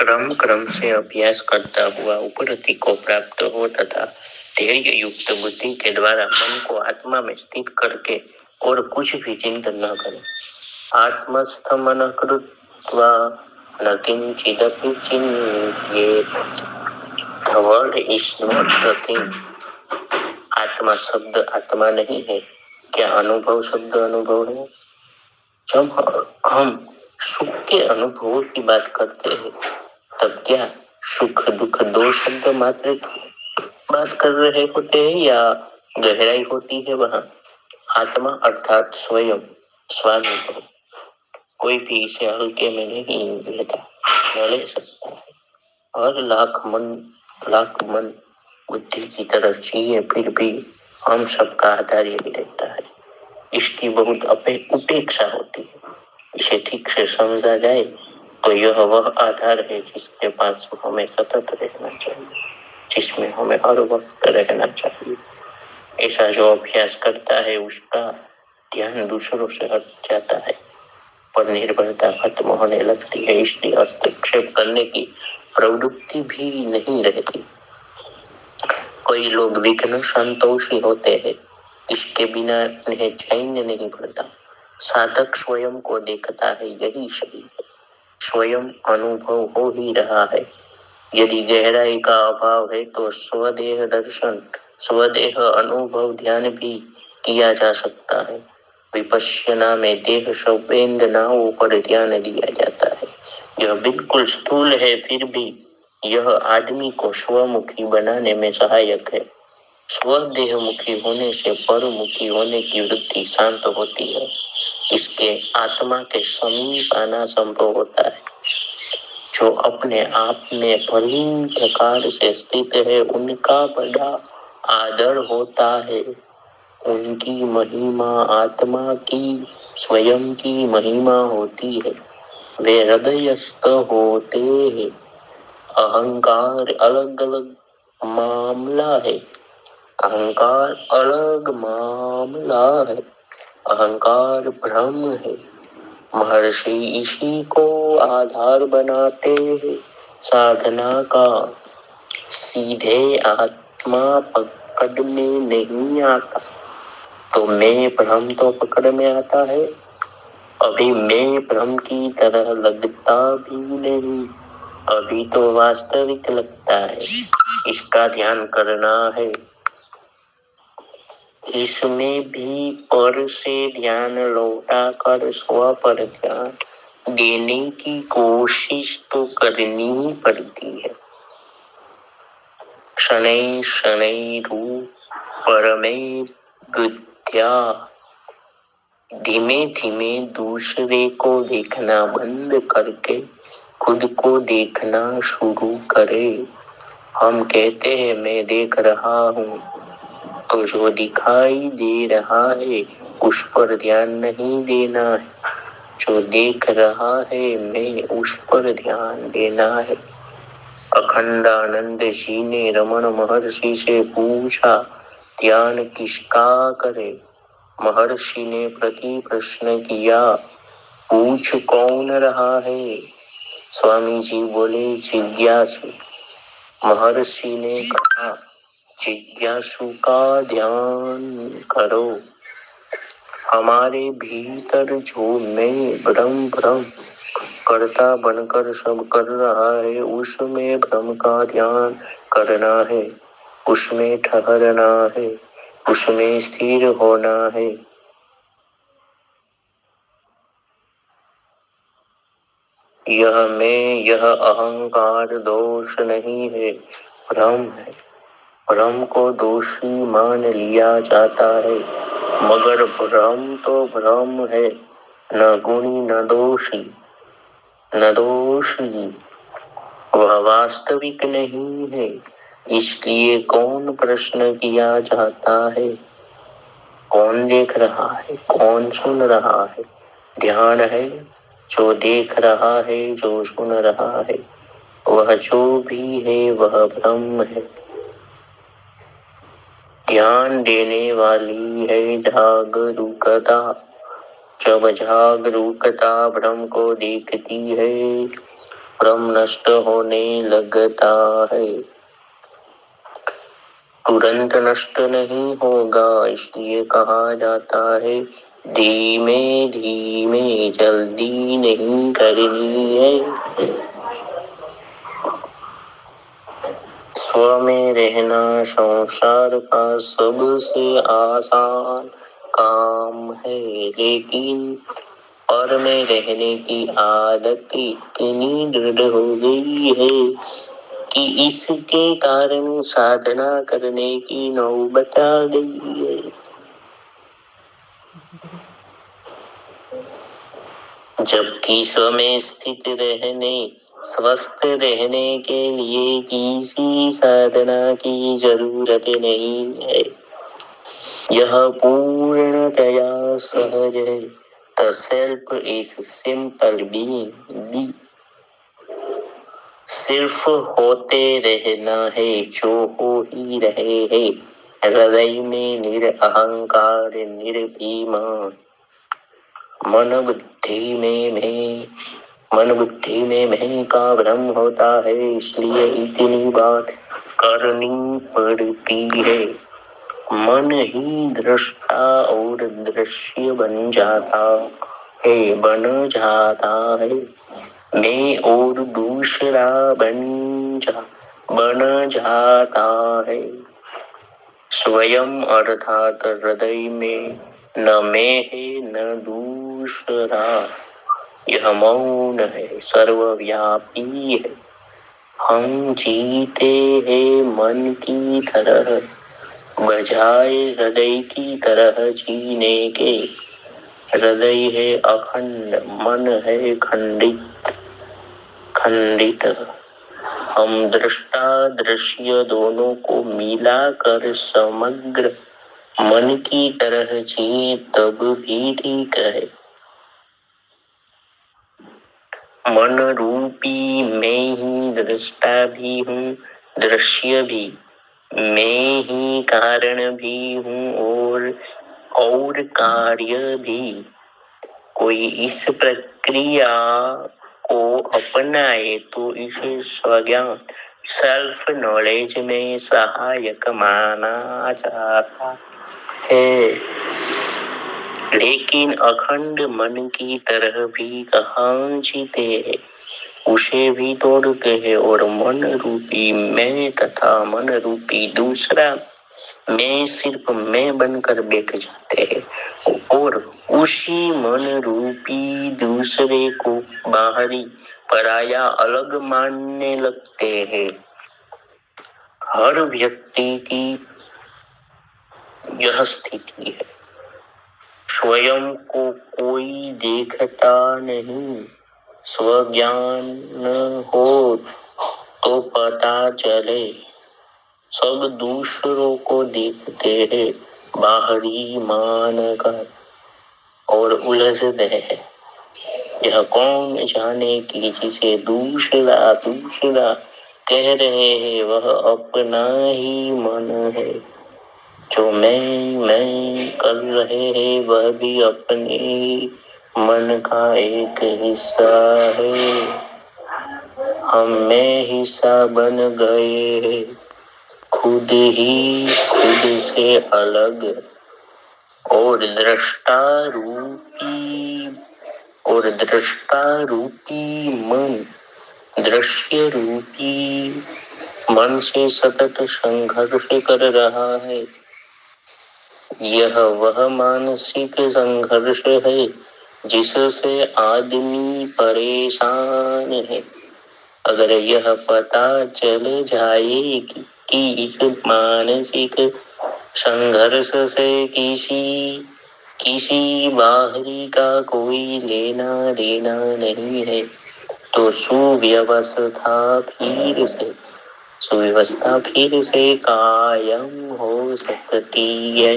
क्रम क्रम से अभ्यास करता हुआ उपरति को प्राप्त हो तथा धैर्य युक्त बुद्धि के द्वारा मन को आत्मा में स्थित करके और कुछ भी चिंतन न करे। आत्मस्थ मन कृत्वा न किंचिदपि चिंत्येत। The world is not the thing। आत्मा शब्द आत्मा नहीं है। क्या अनुभव शब्द अनुभव है? जब हम सुख के अनुभवों की बात करते हैं तब क्या सुख दुख दो शब्द मात्र बात कर रहे होते हैं या गहराई होती है वहां? आत्मा अर्थात स्वयं स्वानुभव। कोई भी इसे हल्के में नहीं लेता, न ले सकता है। और लाख मन बुद्धि की तरफ चाहिए फिर भी हम सबका आधार यही रहता है। इसकी बहुत उपेक्षा होती है। इसे ठीक से समझा जाए तो यह वह आधार है जिसके पास हमें सतत रहना चाहिए, जिसमें हमें हर वक्त रहना चाहिए। ऐसा जो अभ्यास करता है उसका ध्यान दूसरों से हट जाता है, पर निर्भरता खत्म होने लगती है। इसलिए हस्तक्षेप करने की प्रवृत्ति भी नहीं रहती। कई लोग विघ्न संतोषी होते हैं, इसके बिना उन्हें चैन नहीं पड़ता। साधक स्वयं को देखता है, यही सही है। स्वयं अनुभव हो ही रहा है। यदि गहराई का अभाव है तो स्वदेह दर्शन, स्वदेह अनुभव ध्यान भी किया जा सकता है। विपश्यना में देह संवेदनाओं पर ध्यान दिया जाता है। यह बिल्कुल स्थूल है, फिर भी यह आदमी को स्वमुखी बनाने में सहायक है। स्वदेहमुखी होने से परमुखी होने की वृत्ति शांत होती है। इसके आत्मा के समीप आना संभव होता है। जो अपने आप में भली प्रकार से स्थित है उनका बड़ा आदर होता है। उनकी महिमा आत्मा की स्वयं की महिमा होती है। वे हृदयस्थ होते हैं। अहंकार अलग अलग मामला है। अहंकार अलग मामला है। अहंकार भ्रम है। महर्षि इसी को आधार बनाते हैं। साधना का सीधे आत्मा पकड़ में नहीं आता तो मैं भ्रम तो पकड़ में आता है। अभी मैं भ्रम की तरह लगता भी नहीं, अभी तो वास्तविक लगता है। इसका ध्यान करना है। इसमें भी पर से ध्यान लौटा कर स्व पर ध्यान देने की कोशिश तो करनी ही पड़ती है। शनै शनै रूप परमे गुद्ध्या। धीमे धीमे दूसरे को देखना बंद करके खुद को देखना शुरू करे। हम कहते हैं मैं देख रहा हूँ, तो जो दिखाई दे रहा है उस पर ध्यान नहीं देना है। जो देख रहा है मैं उस पर ध्यान देना है। अखंडानंद जी ने रमन महर्षि से पूछा, ध्यान किसका करे? महर्षि ने प्रति प्रश्न किया, पूछ कौन रहा है? स्वामी जी बोले, जिज्ञासु। महर्षि ने कहा, जिज्ञासु का ध्यान करो। हमारे भीतर जो मैं भ्रम करता बनकर सब कर रहा है उसमें भ्रम का ध्यान करना है, उसमें ठहरना है, उसमें स्थिर होना है। यह मैं, यह अहंकार दोष नहीं है, भ्रम है। भ्रम को दोषी मान लिया जाता है, मगर भ्रम तो भ्रम है, न गुणी न दोषी। न दोषी वह वास्तविक नहीं है। इसलिए कौन प्रश्न किया जाता है? कौन देख रहा है? कौन सुन रहा है? ध्यान है। जो देख रहा है, जो सुन रहा है, वह जो भी है वह ब्रह्म है। ध्यान देने वाली है जागरूकता। जब जागरूकता ब्रह्म को देखती है भ्रम नष्ट होने लगता है। तुरंत नष्ट नहीं होगा, इसलिए कहा जाता है धीमे धीमे, जल्दी नहीं करनी है। स्व में रहना संसार का सबसे आसान काम है, लेकिन पर में रहने की आदत इतनी दृढ़ हो गई है कि इसके कारण साधना करने की नौबत आ गई है। जबकि स्व में स्थित रहने, स्वस्थ रहने के लिए किसी साधना की जरूरत नहीं है। यह पूर्णतया सहज है। The self is simple being. सिर्फ होते रहना है, जो हो ही रहे है। हृदय में निरअहंकार निर्भिमान, मन बुद्धि में मैं का भ्रम होता है, इसलिए इतनी बात करनी पड़ती है। मन ही दृष्टा और दृश्य बन जाता है, मैं और दूसरा बन जाता है। स्वयं अर्थात हृदय में न मैं है न दूसरा, यह मौन है, सर्वव्यापी है। हम जीते हैं मन की तरह, बजाय हृदय की तरह जीने के। हृदय है अखंड, मन है खंडित। हम दृष्टा दृश्य दोनों को मिलाकर समग्र मन की तरह जिए तब भी ठीक है। मन रूपी मैं ही दृष्टा भी हूँ, दृश्य भी, मैं ही कारण भी हूँ और कार्य भी। कोई इस प्रक्रिया को अपनाए तो इसे स्वज्ञान, सेल्फ नॉलेज में सहायक माना जाता है। लेकिन अखंड मन की तरह भी कहाँ जीते हैं, उसे भी तोड़ते हैं और मन रूपी मैं तथा मन रूपी दूसरा मैं सिर्फ मैं बनकर बैठ जाते हैं और उसी मन रूपी दूसरे को बाहरी पराया अलग मानने लगते हैं। हर व्यक्ति की यह स्थिति है। स्वयं को कोई देखता नहीं। स्वज्ञान हो तो पता चले, सब दूसरों को देखते हैं बाहरी मानकर और उलझते हैं। यह कौन जाने कि जिसे दूसरा कह रहे हैं वह अपना ही मन है। जो मैं कर रहे हैं वह भी अपने मन का एक हिस्सा है। हम में हिस्सा बन गए हैं, खुद से अलग, और दृष्टा रूपी मन, दृश्य रूपी मन से सतत संघर्ष कर रहा है। यह वह मानसिक संघर्ष है जिससे आदमी परेशान है। अगर यह पता चल जाए कि इस मानसिक संघर्ष से किसी बाहरी का कोई लेना देना नहीं है, तो सुव्यवस्था फिर से कायम हो सकती है।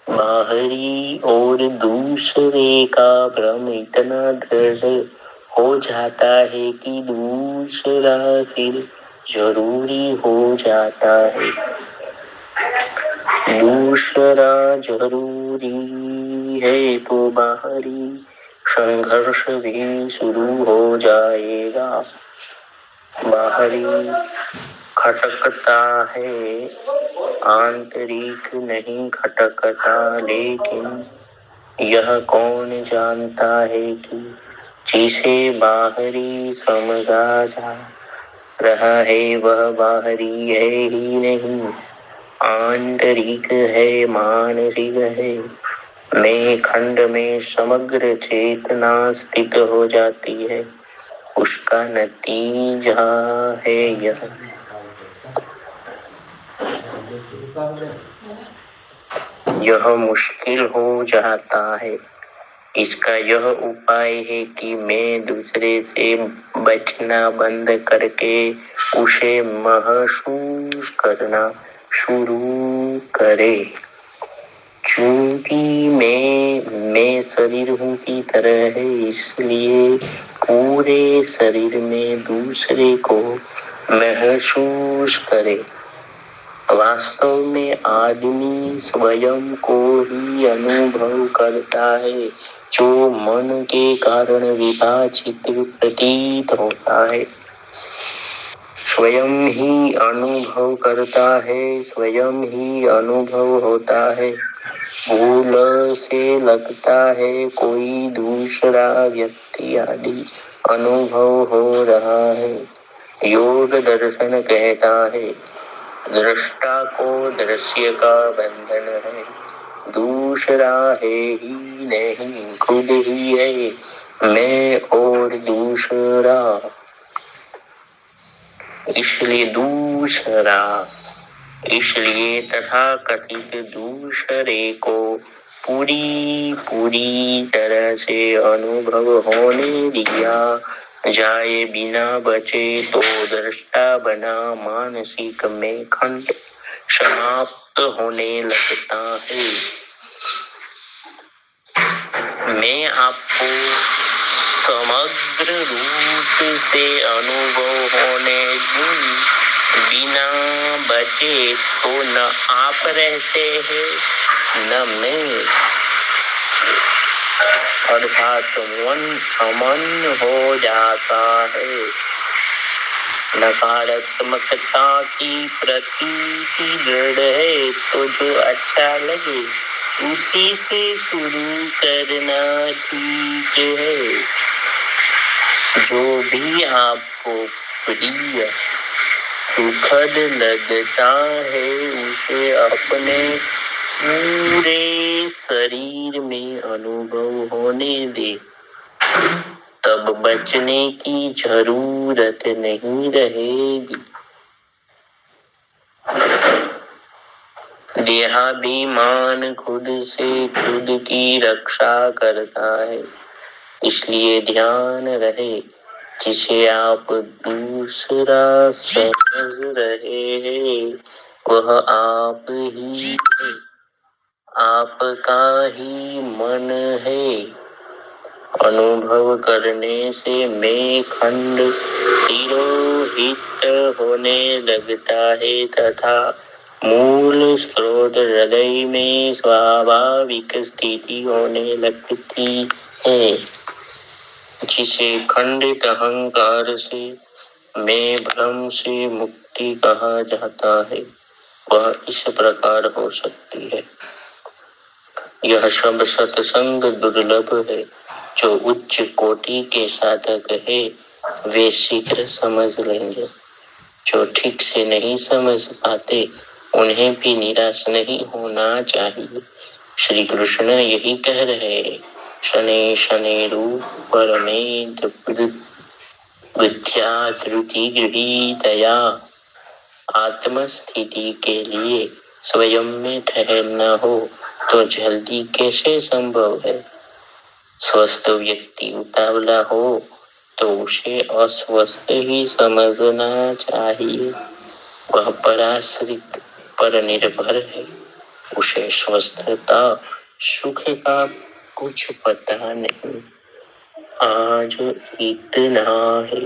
बाहरी और दूसरे का भ्रम इतना दृढ़ हो जाता है कि दूसरा फिर जरूरी हो जाता है। दूसरा जरूरी है तो बाहरी संघर्ष भी शुरू हो जाएगा। बाहरी खटकता है, आंतरिक नहीं खटकता, लेकिन यह कौन जानता है कि जिसे बाहरी समझा जा रहा है वह बाहरी है ही नहीं, आंतरिक है, मानसिक है। मैं खंड में समग्र चेतना स्थित हो जाती है, उसका नतीजा है यह। यह मुश्किल हो जाता है, इसका यह उपाय है कि मैं दूसरे से बचना बंद करके उसे महसूस करना शुरू करे। चूंकि मैं शरीर हूँ की तरह है, इसलिए पूरे शरीर में दूसरे को महसूस करे। वास्तव में आदमी स्वयं को ही अनुभव करता है, जो मन के कारण विभाजित प्रतीत होता है। स्वयं ही अनुभव करता है, स्वयं ही अनुभव होता है। भूल से लगता है कोई दूसरा व्यक्ति आदि अनुभव हो रहा है। योग दर्शन कहता है, दृष्टा को दृश्य का बंधन है, दूसरा है ही नहीं, खुद ही है मैं और दूसरा। इसलिए तथा कथित दूसरे को पूरी तरह से अनुभव होने दिया जाए बिना बचे तो दृष्टा बना मानसिक में खंड समाप्त होने लगता है। मैं आपको समग्र रूप से अनुभव होने दूं बिना बचे तो न आप रहते हैं न मैं, अर्थात मन अमन हो जाता है। नकारात्मकता की प्रतीति दृढ़ है, तो जो अच्छा लगे उसी से शुरू करना ठीक है। जो भी आपको प्रिय सुखद लगता है उसे अपने पूरे शरीर में अनुभव होने दे, तब बचने की जरूरत नहीं रहेगी। देहाभिमान खुद से खुद की रक्षा करता है, इसलिए ध्यान रहे जिसे आप दूसरा समझ रहे हैं वह आप ही है, आपका ही मन है। अनुभव करने से मैं खंड तिरोहित होने लगता है तथा मूल स्रोत हृदय में स्वाभाविक स्थिति होने लगती है, जिसे खंडित अहंकार से मैं भ्रम से मुक्ति कहा जाता है, वह इस प्रकार हो सकती है। यह सब सत्संग दुर्लभ है। जो उच्च कोटि के साधक है वे शीघ्र समझ लेंगे, जो ठीक से नहीं समझ पाते उन्हें भी निराश नहीं होना चाहिए। श्री कृष्ण यही कह रहे हैं, शनै शनै रूप परमेत बुद्ध्या धृति गृहीतया। आत्मस्थिति के लिए स्वयं में ठहरना हो तो जल्दी कैसे संभव है। स्वस्थ व्यक्ति उतावला हो तो उसे अस्वस्थ ही समझना चाहिए। वह पराश्रित पर निर्भर है, उसे स्वस्थता सुख का कुछ पता नहीं। आज इतना है।